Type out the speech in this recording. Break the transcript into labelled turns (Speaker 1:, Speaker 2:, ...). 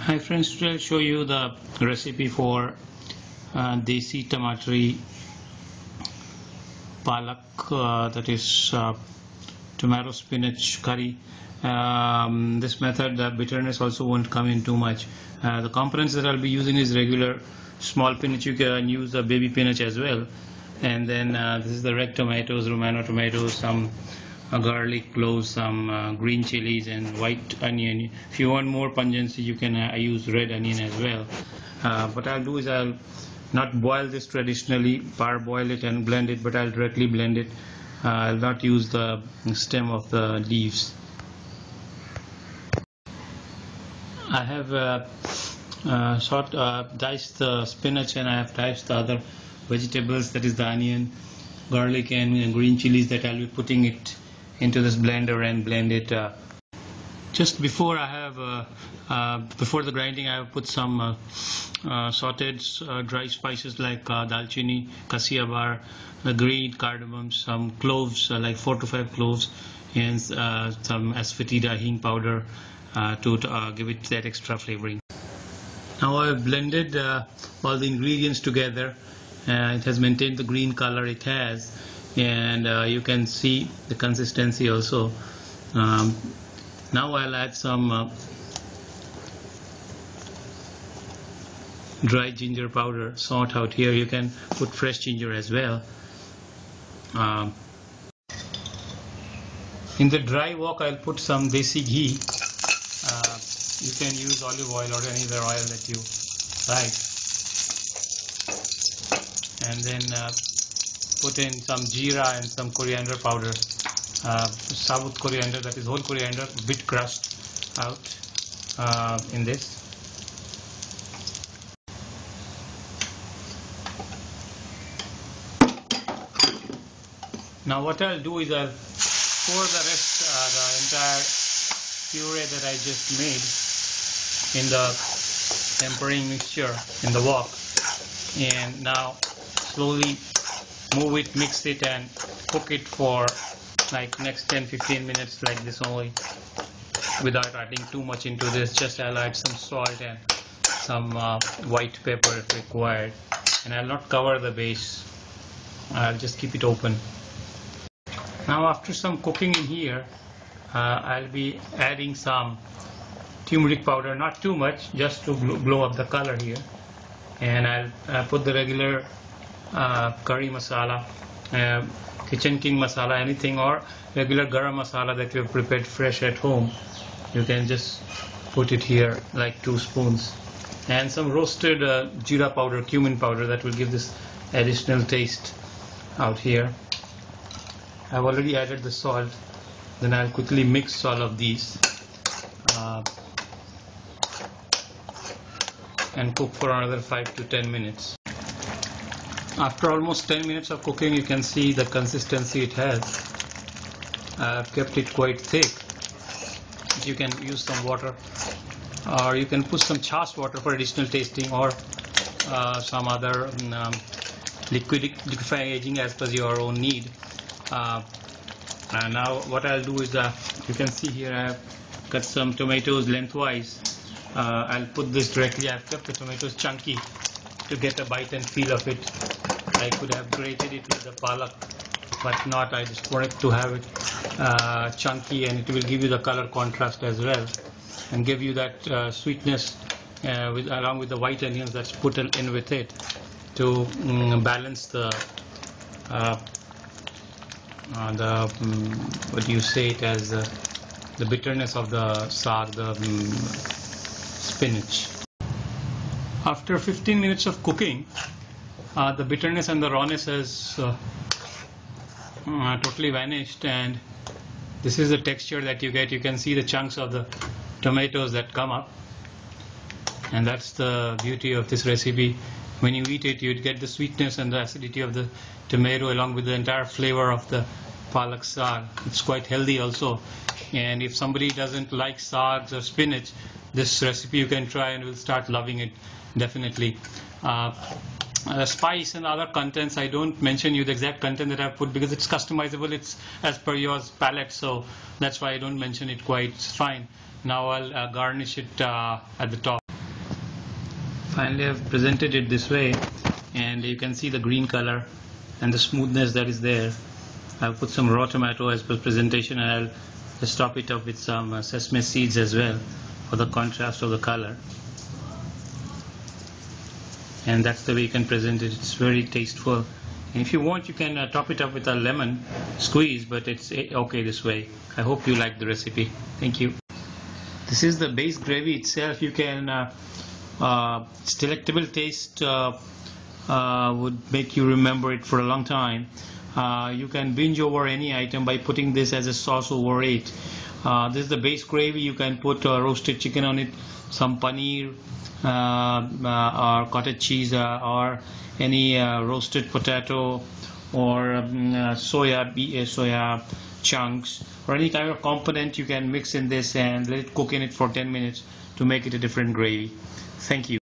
Speaker 1: Hi friends, today I'll show you the recipe for desi Tamatari Palak, that is tomato spinach curry. This method, the bitterness also won't come in too much. The components that I'll be using is regular small spinach. You can use a baby spinach as well. And then this is the red tomatoes, Romano tomatoes, some garlic cloves, some green chilies, and white onion. If you want more pungency, you can use red onion as well. What I'll do is I'll not boil this traditionally, parboil it and blend it, but I'll directly blend it. I'll not use the stem of the leaves. I have diced the spinach, and I have diced the other vegetables, that is the onion, garlic, and green chilies, that I'll be putting it into this blender and blend it. Just before before the grinding, I have put some sauteed dry spices like dalchini, cassia bar, the green cardamom, some cloves, like 4 to 5 cloves, and some asafoetida hing powder to give it that extra flavoring. Now I have blended all the ingredients together. It has maintained the green color it has, and you can see the consistency also. Now I'll add some dry ginger powder, salt out here. You can put fresh ginger as well. In the dry wok, I'll put some desi ghee. You can use olive oil or any other oil that you like, and then put in some jeera and some coriander powder, sabut coriander, that is whole coriander, bit crushed out in this. Now what I'll do is I'll pour the rest, the entire puree that I just made, in the tempering mixture in the wok, and now slowly move it, mix it, and cook it for like next 10-15 minutes like this only, without adding too much into this. Just I'll add some salt and some white pepper if required, and I'll not cover the base. I'll just keep it open. Now after some cooking in here, I'll be adding some turmeric powder, not too much, just to blow up the color here, and I'll put the regular curry masala, kitchen king masala, anything, or regular garam masala that you have prepared fresh at home. You can just put it here, like 2 spoons, and some roasted jeera powder, cumin powder, that will give this additional taste out here. I've already added the salt. Then I'll quickly mix all of these and cook for another 5 to 10 minutes. After almost 10 minutes of cooking, you can see the consistency it has. I've kept it quite thick. You can use some water, or you can put some chaas water for additional tasting, or some other liquefying agent as per your own need. And now what I'll do is, you can see here I have cut some tomatoes lengthwise. I'll put this directly. I've kept the tomatoes chunky to get a bite and feel of it. I could have grated it with the palak, but not. I just wanted to have it chunky, and it will give you the color contrast as well, and give you that sweetness along with the white onions that's put in with it, to balance the what do you say it as, the bitterness of the saag, the spinach. After 15 minutes of cooking, the bitterness and the rawness has totally vanished, and this is the texture that you get. You can see the chunks of the tomatoes that come up, and that's the beauty of this recipe. When you eat it, you'd get the sweetness and the acidity of the tomato along with the entire flavor of the palak saag. It's quite healthy also, and if somebody doesn't like saags or spinach, this recipe you can try and will start loving it definitely. Spice and other contents, I don't mention you the exact content that I've put, because it's customizable, it's as per your palate, so that's why I don't mention it quite fine. Now I'll garnish it at the top. Finally, I've presented it this way, and you can see the green color and the smoothness that is there. I'll put some raw tomato as per presentation, and I'll just top it up with some sesame seeds as well for the contrast of the color. And that's the way you can present it. It's very tasteful. And if you want, you can top it up with a lemon squeeze, but it's okay this way. I hope you like the recipe. Thank you. This is the base gravy itself. You can its delectable taste would make you remember it for a long time. You can binge over any item by putting this as a sauce over it. This is the base gravy. You can put roasted chicken on it, some paneer, or cottage cheese, or any roasted potato, or soya chunks, or any kind of component you can mix in this and let it cook in it for 10 minutes to make it a different gravy. Thank you.